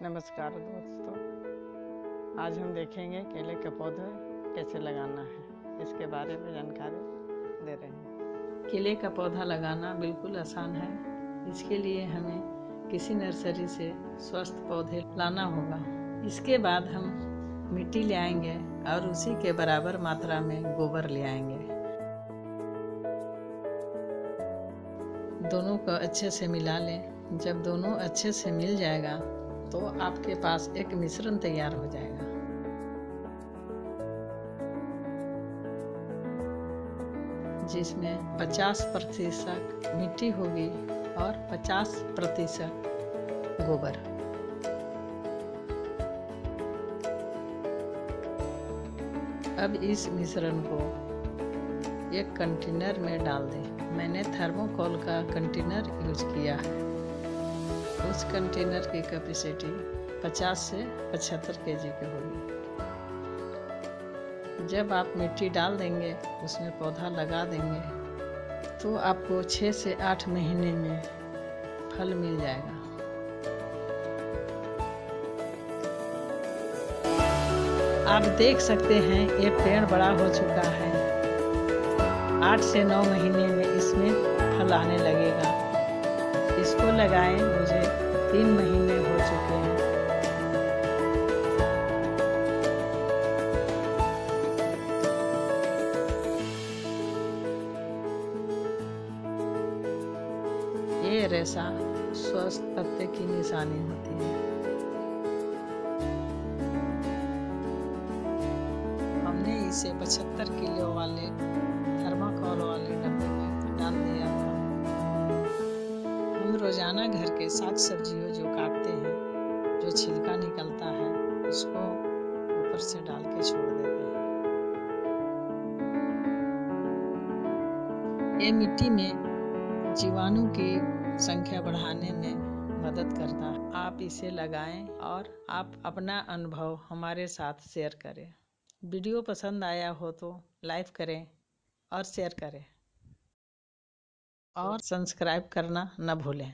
नमस्कार दोस्तों, आज हम देखेंगे केले के पौधे कैसे लगाना है, इसके बारे में जानकारी दे रहे हैं। केले का पौधा लगाना बिल्कुल आसान है। इसके लिए हमें किसी नर्सरी से स्वस्थ पौधे लाना होगा। इसके बाद हम मिट्टी ले आएंगे और उसी के बराबर मात्रा में गोबर ले आएंगे। दोनों को अच्छे से मिला लें। जब दोनों अच्छे से मिल जाएगा तो आपके पास एक मिश्रण तैयार हो जाएगा। जिसमें 50% मिट्टी होगी और 50% गोबर। अब इस मिश्रण को एक कंटेनर में डाल दें। मैंने थर्मोकोल का कंटेनर यूज किया है। उस कंटेनर की कैपेसिटी 50 से 75 केजी की होगी। जब आप मिट्टी डाल देंगे, उसमें पौधा लगा देंगे, तो आपको 6 से 8 महीने में फल मिल जाएगा। आप देख सकते हैं ये पेड़ बड़ा हो चुका है। 8 से 9 महीने में इसमें फल आने लगेगा। इसको लगाए मुझे 3 महीने हो चुके हैं। ये रेशा स्वस्थ पत्ते की निशानी होती है। हमने इसे 75 किलो वाले थर्माकोल वाले डब्बे में डाल दिया था। हम रोजाना घर के साग सब्जियों जो काटते हैं, जो छिलका निकलता है, उसको ऊपर से डाल के छोड़ देते हैं। ये मिट्टी में जीवाणु की संख्या बढ़ाने में मदद करता है। आप इसे लगाएं और आप अपना अनुभव हमारे साथ शेयर करें। वीडियो पसंद आया हो तो लाइक करें और शेयर करें और सब्सक्राइब करना न भूलें।